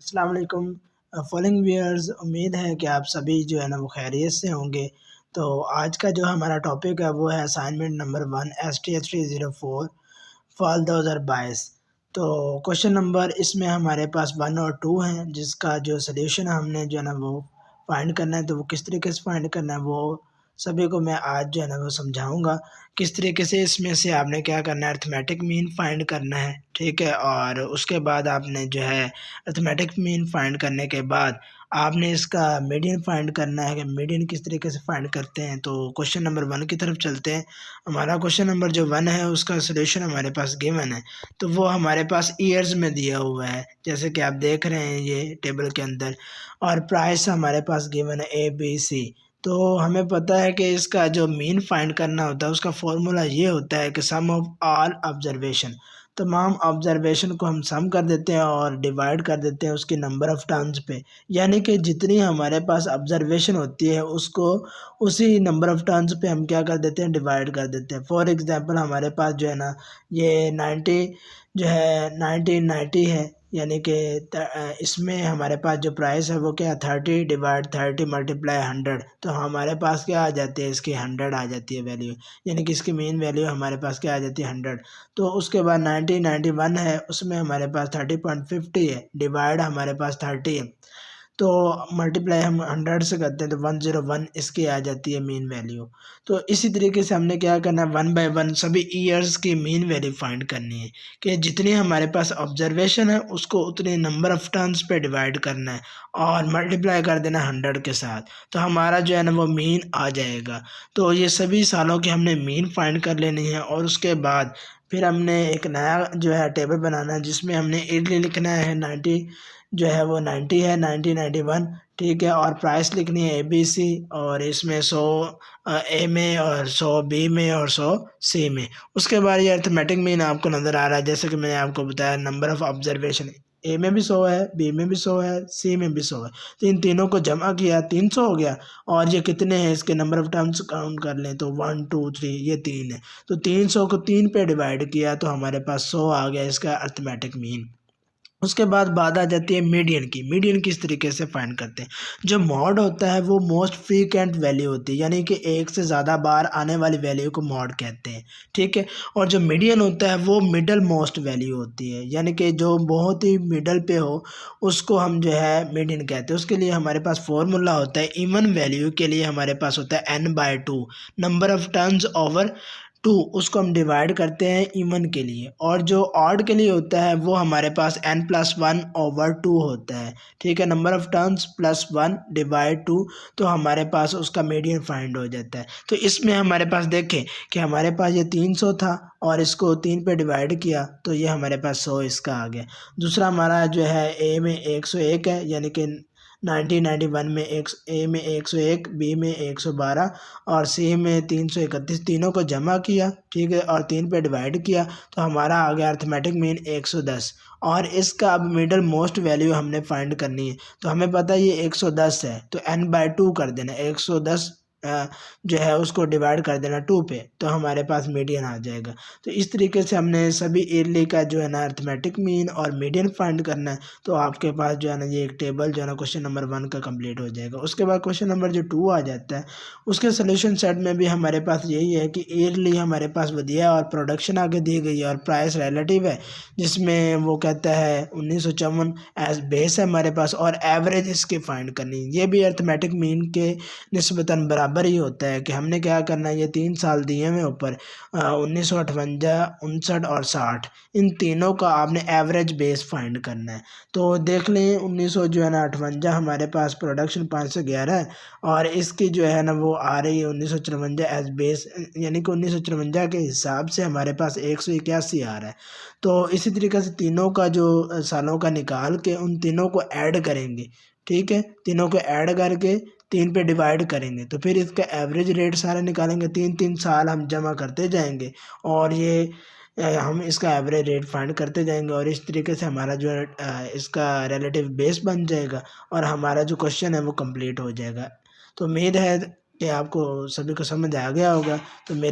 अस्सलाम वालेकुम following viewers, उम्मीद है कि आप सभी जो है ना वो खैरियत से होंगे। तो आज का जो हमारा टॉपिक है वो है असाइनमेंट नंबर 1 STS 304 फॉल 2022। तो क्वेश्चन नंबर इसमें हमारे पास 1 और 2 हैं, जिसका जो सॉल्यूशन हमने जो है ना वो फाइंड करना है। तो वो किस तरीके से फाइंड करना है वो सभी को मैं आज जो है ना वो समझाऊँगा। किस तरीके से इसमें से आपने क्या करना है, अरिथमेटिक मीन फाइंड करना है, ठीक है? और उसके बाद आपने जो है अरिथमेटिक मीन फाइंड करने के बाद आपने इसका मीडियन फाइंड करना है कि मीडियन किस तरीके से फाइंड करते हैं। तो क्वेश्चन नंबर 1 की तरफ चलते हैं। हमारा क्वेश्चन नंबर जो 1 है उसका सॉल्यूशन हमारे पास गिवन है। तो वो हमारे पास ईयर्स में दिया हुआ है, जैसे कि आप देख रहे हैं ये टेबल के अंदर, और प्राइस हमारे पास गिवन है ABC। तो हमें पता है कि इसका जो मीन फाइंड करना होता है उसका फ़ॉर्मूला ये होता है कि सम ऑफ ऑल ऑब्जर्वेशन, तमाम ऑब्जर्वेशन को हम सम कर देते हैं और डिवाइड कर देते हैं उसकी नंबर ऑफ़ टर्न्स पे। यानी कि जितनी हमारे पास ऑब्जर्वेशन होती है उसको उसी नंबर ऑफ़ टर्न्स पे हम क्या कर देते हैं, डिवाइड कर देते हैं। फॉर एग्ज़ाम्पल हमारे पास जो है ना ये 90 जो है 1990 है, यानी कि इसमें हमारे पास जो प्राइस है वो क्या है, 30 डिवाइड 30 मल्टीप्लाई 100। तो हमारे पास क्या आ जाती है, इसकी 100 आ जाती है वैल्यू, यानी कि इसकी मेन वैल्यू हमारे पास क्या आ जाती है, 100। तो उसके बाद 1991 है, उसमें हमारे पास 30.50 है, डिवाइड हमारे पास 30 है, तो मल्टीप्लाई हम 100 से करते हैं तो 101 इसकी आ जाती है मीन वैल्यू। तो इसी तरीके से हमने क्या करना है, 1 बाय 1 सभी ईयर्स की मीन वैल्यू फाइंड करनी है कि जितनी हमारे पास ऑब्जर्वेशन है उसको उतने नंबर ऑफ टर्न्स पे डिवाइड करना है और मल्टीप्लाई कर देना 100 के साथ, तो हमारा जो है ना वो मीन आ जाएगा। तो ये सभी सालों की हमने मीन फाइंड कर लेनी है और उसके बाद फिर हमने एक नया जो है टेबल बनाना है जिसमें हमने ईयरली लिखना है 90 जो है वो 90 है, 1991, ठीक है? और प्राइस लिखनी है ABC, और इसमें 100 ए में और 100 बी में और 100 सी में। उसके बाद ये अरिथमेटिक मीन आपको नज़र आ रहा है, जैसे कि मैंने आपको बताया नंबर ऑफ़ ऑब्जर्वेशन ए में भी 100 है, बी में भी 100 है, सी में भी 100 है। तो इन तीनों को जमा किया 300 हो गया, और ये कितने हैं इसके नंबर ऑफ़ टर्म्स काउंट कर लें तो 1 2 3 ये 3 है। तो 300 को 3 पे डिवाइड किया तो हमारे पास 100 आ गया इसका अरिथमेटिक मीन। उसके बाद बात आ जाती है मीडियन की। मीडियन किस तरीके से फाइंड करते हैं? जो मॉड होता है वो मोस्ट फ्रीक्वेंट वैल्यू होती है, यानी कि एक से ज़्यादा बार आने वाली वैल्यू को मॉड कहते हैं, ठीक है? और जो मीडियन होता है वो मिडल मोस्ट वैल्यू होती है, यानी कि जो बहुत ही मिडल पे हो उसको हम जो है मीडियन कहते हैं। उसके लिए हमारे पास फॉर्मूला होता है, इवन वैल्यू के लिए हमारे पास होता है n/2, number of turns over 2, उसको हम डिवाइड करते हैं इवन के लिए, और जो ऑड के लिए होता है वो हमारे पास n+1/2 होता है, ठीक है? Number of turns plus 1 divide 2, तो हमारे पास उसका मीडियन फाइंड हो जाता है। तो इसमें हमारे पास देखें कि हमारे पास ये 300 था और इसको 3 पे डिवाइड किया तो ये हमारे पास 100 इसका आ गया। दूसरा हमारा जो है ए में 101 है, यानी कि 1991 में ए में 101, बी में 112 और सी में 331, तीनों को जमा किया, ठीक है? और 3 पे डिवाइड किया तो हमारा आ गया अरिथमेटिक मीन 110। और इसका अब मिडल मोस्ट वैल्यू हमने फाइंड करनी है। तो हमें पता है ये 110 है, तो n/2 कर देना, 110 जो है उसको डिवाइड कर देना 2 पे, तो हमारे पास मीडियन आ जाएगा। तो इस तरीके से हमने सभी ईयरली का जो है ना अरिथमेटिक मीन और मीडियन फाइंड करना है। तो आपके पास जो है ना ये एक टेबल जो है ना क्वेश्चन नंबर 1 का कंप्लीट हो जाएगा। उसके बाद क्वेश्चन नंबर जो 2 आ जाता है, उसके सॉल्यूशन सेट में भी हमारे पास यही है कि ईयरली हमारे पास वदिया और प्रोडक्शन आगे दी गई है और प्राइस रिलेटिव है, जिसमें वो कहता है 1954 एज बेस है हमारे पास, और एवरेज इसकी फाइंड करनी है। ये भी अरिथमेटिक मीन के निस्बतन बराबर ही होता है कि हमने क्या करना है, ये 3 साल दिए हुए ऊपर 1958, 59 और 60, इन तीनों का आपने एवरेज बेस फाइंड करना है। तो देख लें 1900 जो है ना 58 हमारे पास प्रोडक्शन 511 है, और इसकी जो है ना वो आ रही है 1954 एज बेस, यानी कि 1954 के हिसाब से हमारे पास 181 आ रहा है। तो इसी तरीके से तीनों का जो सालों का निकाल के उन तीनों को ऐड करेंगे, ठीक है? तीनों को ऐड करके 3 पे डिवाइड करेंगे तो फिर इसका एवरेज रेट सारा निकालेंगे। 3-3 साल हम जमा करते जाएंगे और ये हम इसका एवरेज रेट फाइंड करते जाएंगे, और इस तरीके से हमारा जो है इसका रिलेटिव बेस बन जाएगा और हमारा जो क्वेश्चन है वो कंप्लीट हो जाएगा। तो उम्मीद है कि आपको सभी को समझ आ गया होगा। तो मेरी